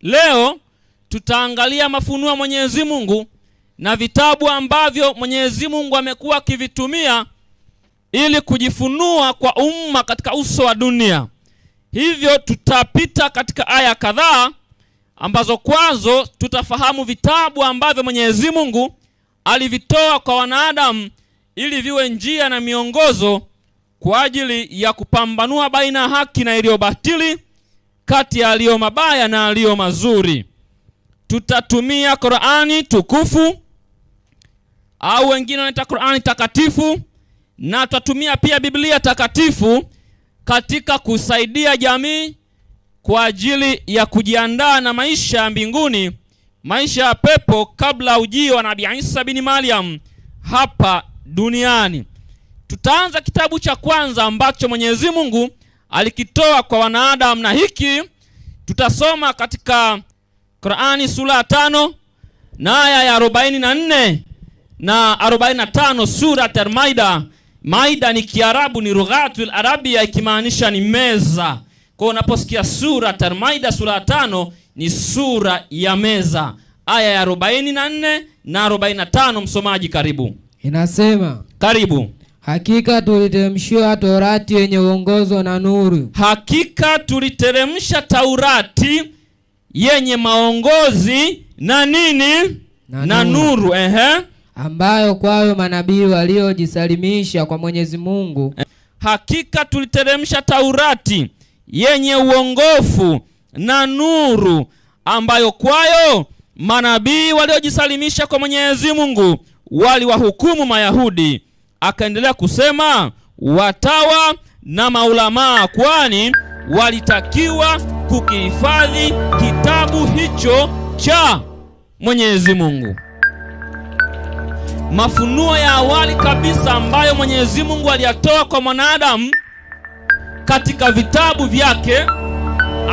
Leo tutaangalia mafunuo ya Mwenyezi Mungu na vitabu ambavyo Mwenyezi Mungu amekuwa akivitumia ili kujifunua kwa umma katika uso wa dunia. Hivyo tutapita katika aya kadhaa ambazo kwazo tutafahamu vitabu ambavyo Mwenyezi Mungu alivitoa kwa wanadamu ili viwe njia na miongozo kwa ajili ya kupambanua baina ya haki na iliyo batili, kati ya aliyo mabaya na aliyo mazuri. Tutatumia Qur'ani tukufu au wengine wanaita Qur'ani takatifu, na tutatumia pia Biblia takatifu katika kusaidia jamii kwa ajili ya kujiandaa na maisha ya mbinguni, maisha ya pepo kabla ujio wa Nabii Isa bin Maryam hapa duniani. Tutaanza kitabu cha kwanza ambacho Mwenyezi Mungu alikitoa kwa wanadamu, na hiki tutasoma katika Qur'ani sura 5 na aya ya 44 na 45, sura Al-Maida. Maida ni Kiarabu, ni lughatul Arabia, ikimaanisha ni meza. Kwa unaposikia sura Al-Maida sura 5 ni sura ya meza. Aya ya 44 na 45, msomaji karibu. Inasema, karibu. Hakika tuliteremsha Taurati yenye uongozo na nuru. Hakika tuliteremsha Taurati yenye maongozi na nini? Na nuru. Ambayo kwayo manabii waliojisalimisha kwa Mwenyezi Mungu. Hakika tuliteremsha Taurati yenye uongofu na nuru, ambayo kwayo manabii waliojisalimisha kwa Mwenyezi Mungu waliwahukumu Mayahudi. Akaendelea kusema watawa na maulamaa, kwani walitakiwa kukihifadhi kitabu hicho cha Mwenyezi Mungu. Mafunuo ya awali kabisa ambayo Mwenyezi Mungu aliyatoa kwa mwanadamu katika vitabu vyake,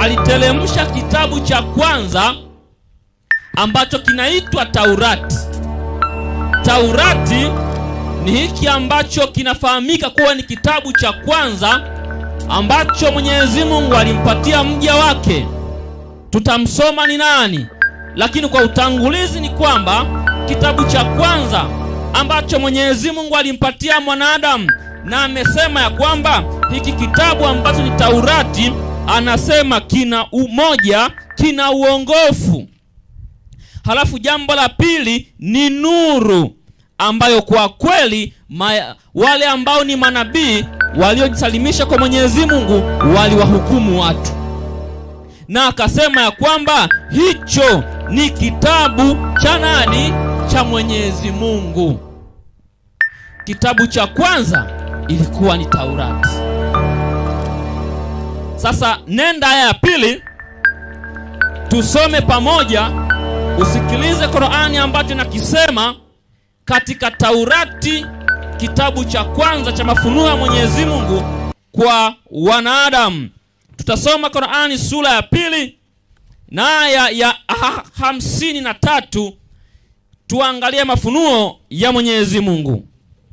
aliteremsha kitabu cha kwanza ambacho kinaitwa Taurati. Taurati ni hiki ambacho kinafahamika kuwa ni kitabu cha kwanza ambacho Mwenyezi Mungu alimpatia mja wake. Tutamsoma ni nani, lakini kwa utangulizi ni kwamba kitabu cha kwanza ambacho Mwenyezi Mungu alimpatia mwanadamu, na amesema ya kwamba hiki kitabu ambacho ni Taurati, anasema kina umoja, kina uongofu. Halafu jambo la pili ni nuru, ambayo kwa kweli wale ambao ni manabii waliojisalimisha kwa Mwenyezi Mungu waliwahukumu watu. Na akasema ya kwamba hicho ni kitabu cha nani? Cha Mwenyezi Mungu. Kitabu cha kwanza ilikuwa ni Taurati. Sasa nenda aya ya pili tusome pamoja, usikilize Qur'ani ambacho nakisema katika Taurati, kitabu cha kwanza cha mafunuo ya Mwenyezi Mungu kwa wanadamu. Tutasoma Qur'ani sura ya pili na aya ya 53, tuangalie mafunuo ya Mwenyezi Mungu.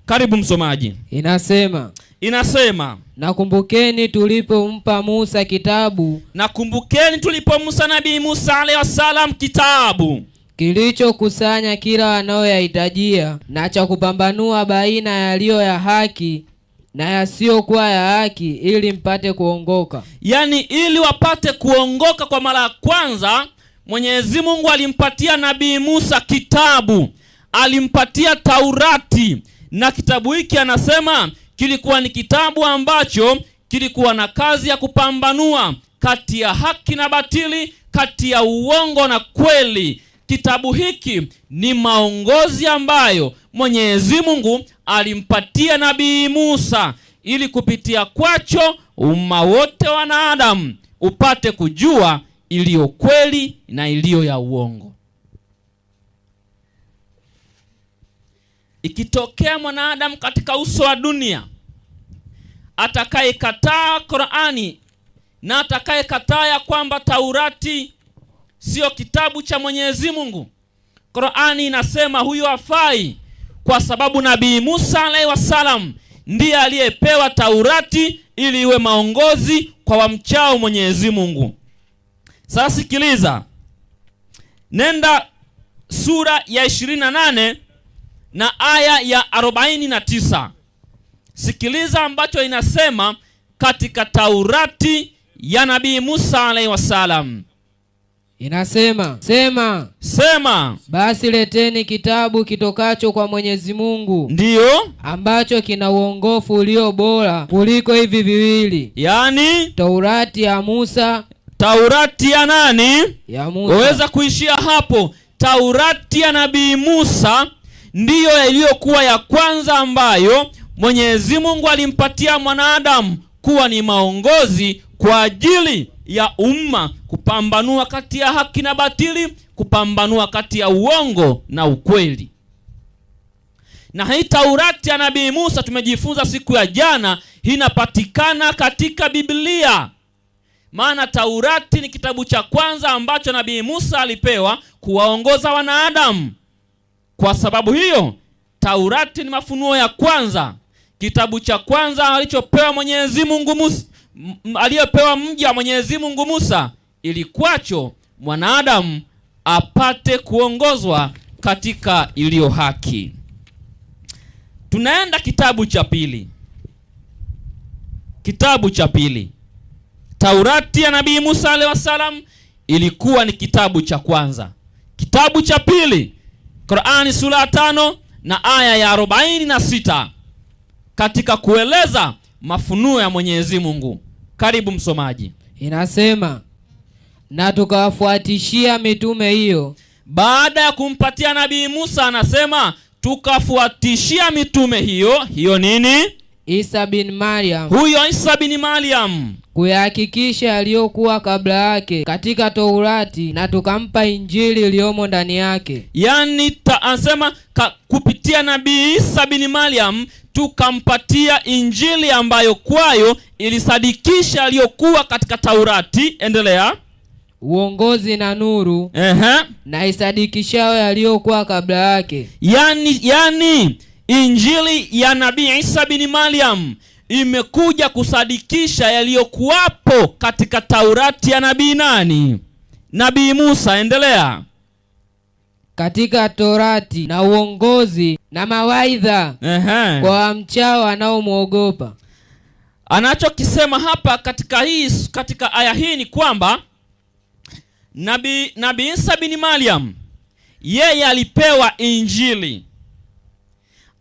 Karibu msomaji. Inasema, nakumbukeni tulipompa Musa kitabu. Nakumbukeni tulipompa Nabii Musa alayhi wasallam kitabu kilichokusanya kila wanayoyahitajia na cha kupambanua baina ya yaliyo ya haki na yasiyokuwa ya haki, ili mpate kuongoka. Yani ili wapate kuongoka. Kwa mara ya kwanza Mwenyezi Mungu alimpatia Nabii Musa kitabu, alimpatia Taurati, na kitabu hiki anasema kilikuwa ni kitabu ambacho kilikuwa na kazi ya kupambanua kati ya haki na batili, kati ya uongo na kweli. Kitabu hiki ni maongozi ambayo Mwenyezi Mungu alimpatia Nabii Musa ili kupitia kwacho umma wote wanadamu upate kujua iliyo kweli na iliyo ya uongo. Ikitokea mwanadamu katika uso wa dunia atakayekataa Qur'ani na atakayekataa ya kwamba Taurati sio kitabu cha Mwenyezi Mungu, Qur'ani inasema huyo hafai, kwa sababu Nabii Musa alayhi wasallam ndiye aliyepewa Taurati ili iwe maongozi kwa wamchao Mwenyezi Mungu. Sasa sikiliza, Nenda sura ya 28 na aya ya 49. Sikiliza ambacho inasema katika Taurati ya Nabii Musa alayhi wasallam. Inasema, sema, basi leteni kitabu kitokacho kwa Mwenyezi Mungu, ndiyo, ambacho kina uongofu ulio bora kuliko hivi viwili. Yani Taurati ya Musa. Taurati ya nani? Ya Musa. Waweza kuishia hapo. Taurati ya Nabii Musa ndiyo iliyokuwa ya kwanza ambayo Mwenyezi Mungu alimpatia mwanadamu kuwa ni maongozi kwa ajili ya umma, kupambanua kati ya haki na batili, kupambanua kati ya uongo na ukweli. Na hii Taurati ya Nabii Musa tumejifunza siku ya jana, inapatikana katika Biblia. Maana Taurati ni kitabu cha kwanza ambacho Nabii Musa alipewa kuwaongoza wanadamu. Kwa sababu hiyo, Taurati ni mafunuo ya kwanza, kitabu cha kwanza alichopewa Mwenyezi Mungu Musa, aliyopewa mja Mwenyezi Mungu Musa, ili kwacho mwanadamu apate kuongozwa katika iliyo haki. Tunaenda kitabu cha pili. Kitabu cha pili. Taurati ya Nabii Musa alayhi wasallam ilikuwa ni kitabu cha kwanza. Kitabu cha pili, Qur'ani sura 5 na aya ya 46, katika kueleza mafunuo ya Mwenyezi Mungu. Karibu msomaji. Inasema, na tukawafuatishia mitume hiyo. Baada ya kumpatia Nabii Musa anasema tukafuatishia mitume hiyo. Hiyo nini? Isa bin Maryam. Huyo Isa bin Maryam, kuyahakikisha yaliyokuwa kabla yake katika Taurati, na tukampa Injili iliyomo ndani yake. Yani anasema kupitia Nabii Isa bin Maryam tukampatia Injili ambayo kwayo ilisadikisha yaliyokuwa katika Taurati. Endelea. Uongozi na nuru, na isadikishao yaliyokuwa kabla yake. Yani Injili ya Nabii Isa bin Maryam imekuja kusadikisha yaliyokuwapo katika Taurati ya Nabii nani? Nabii Musa. Endelea. Katika Taurati na uongozi na mawaidha kwa wamchao wanaomwogopa. Anachokisema hapa katika aya hii ni kwamba Nabii Isa bin Maryam yeye alipewa Injili.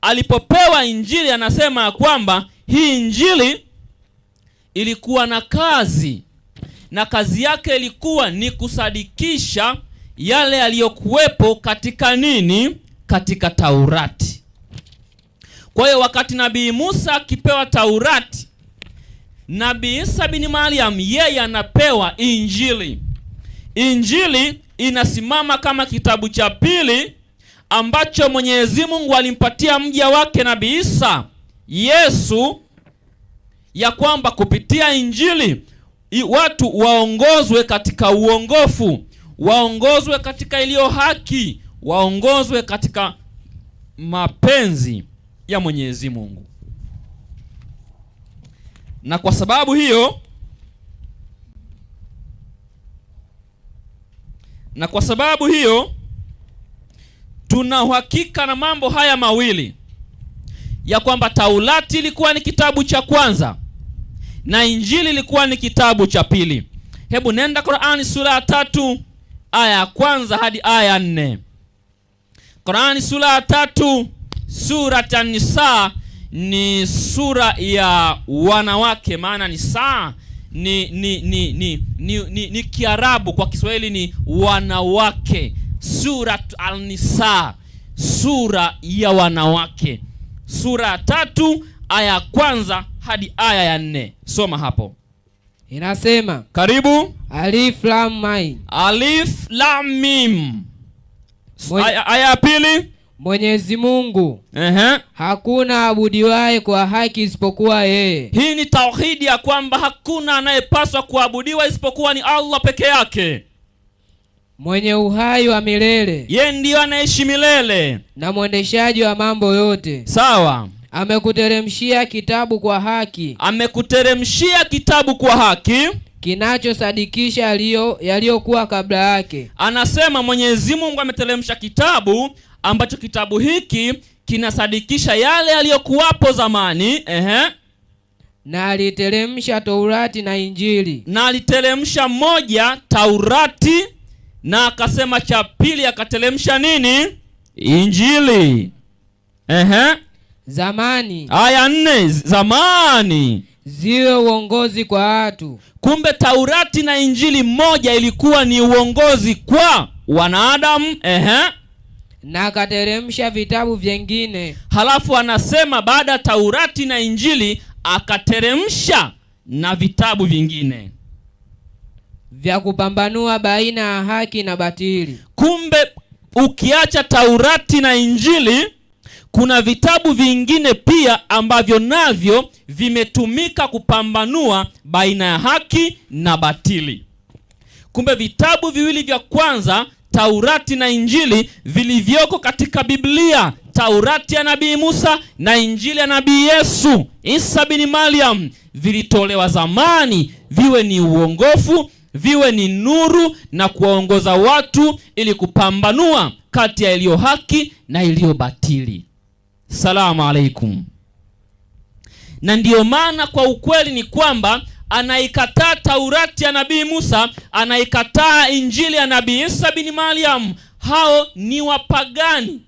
Alipopewa Injili anasema kwamba hii Injili ilikuwa na kazi, na kazi yake ilikuwa ni kusadikisha yale yaliyokuwepo katika nini? Katika Taurati. Kwa hiyo wakati Nabii Musa akipewa Taurati, Nabii Isa bin Maryam yeye anapewa Injili. Injili inasimama kama kitabu cha pili ambacho Mwenyezi Mungu alimpatia mja wake Nabii Isa Yesu, ya kwamba kupitia Injili watu waongozwe katika uongofu, waongozwe katika iliyo haki, waongozwe katika mapenzi ya Mwenyezi Mungu. Na kwa sababu hiyo tuna uhakika na mambo haya mawili, ya kwamba Taurati ilikuwa ni kitabu cha kwanza na Injili ilikuwa ni kitabu cha pili. Hebu nenda Qur'ani sura ya 3 aya ya kwanza hadi aya ya 4. Qur'ani sura ya 3, sura An-Nisa ni sura ya wanawake, maana Nisa ni Kiarabu, kwa Kiswahili ni wanawake. Sura An-Nisa, sura ya wanawake. Sura ya 3 aya ya kwanza hadi aya ya 4. Soma hapo. Inasema, karibu. Alif Lam Mim. Alif Lam Mim. Aya ya pili. Mwenyezi Mungu hakuna abudiwaye kwa haki isipokuwa yeye. Hii ni tauhidi ya kwamba hakuna anayepaswa kuabudiwa isipokuwa ni Allah peke yake. Mwenye uhai wa milele, yeye ndiye anaishi milele, na mwendeshaji wa mambo yote. Sawa. Amekuteremshia kitabu kwa haki. Amekuteremshia kitabu kwa haki, kinachosadikisha yaliyokuwa kabla yake. Anasema Mwenyezi Mungu ameteremsha kitabu ambacho kitabu hiki kinasadikisha yale yaliyokuwapo zamani. Na aliteremsha Taurati na Injili. Na aliteremsha moja Taurati, na akasema cha pili akateremsha nini? Injili. Zamani. Aya 4, zamani ziwe uongozi kwa watu. Kumbe Taurati na Injili moja ilikuwa ni uongozi kwa wanadamu. Na akateremsha vitabu vingine. Halafu anasema baada ya Taurati na Injili akateremsha na vitabu vingine vya kupambanua baina ya haki na batili. Kumbe ukiacha Taurati na Injili kuna vitabu vingine pia ambavyo navyo vimetumika kupambanua baina ya haki na batili. Kumbe vitabu viwili vya kwanza, Taurati na Injili, vilivyoko katika Biblia, Taurati ya Nabii Musa na Injili ya Nabii Yesu Isa bin Maryam, vilitolewa zamani viwe ni uongofu, viwe ni nuru na kuwaongoza watu ili kupambanua kati ya iliyo haki na iliyo batili. Salamu alaikum. Na ndiyo maana kwa ukweli ni kwamba anaikataa Taurati ya Nabii Musa, anaikataa Injili ya Nabii Isa bin Maryam, hao ni wapagani.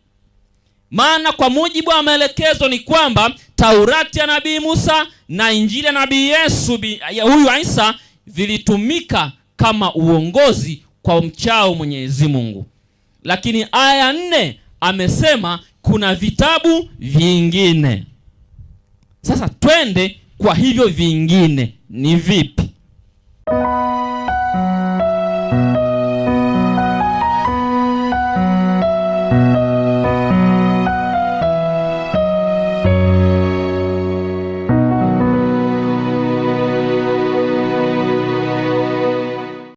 Maana kwa mujibu wa maelekezo ni kwamba Taurati ya Nabii Musa na Injili ya Nabii Yesu huyu Isa vilitumika kama uongozi kwa mchao Mwenyezi Mungu. Lakini aya 4 amesema kuna vitabu vingine. Sasa twende kwa hivyo vingine ni vipi?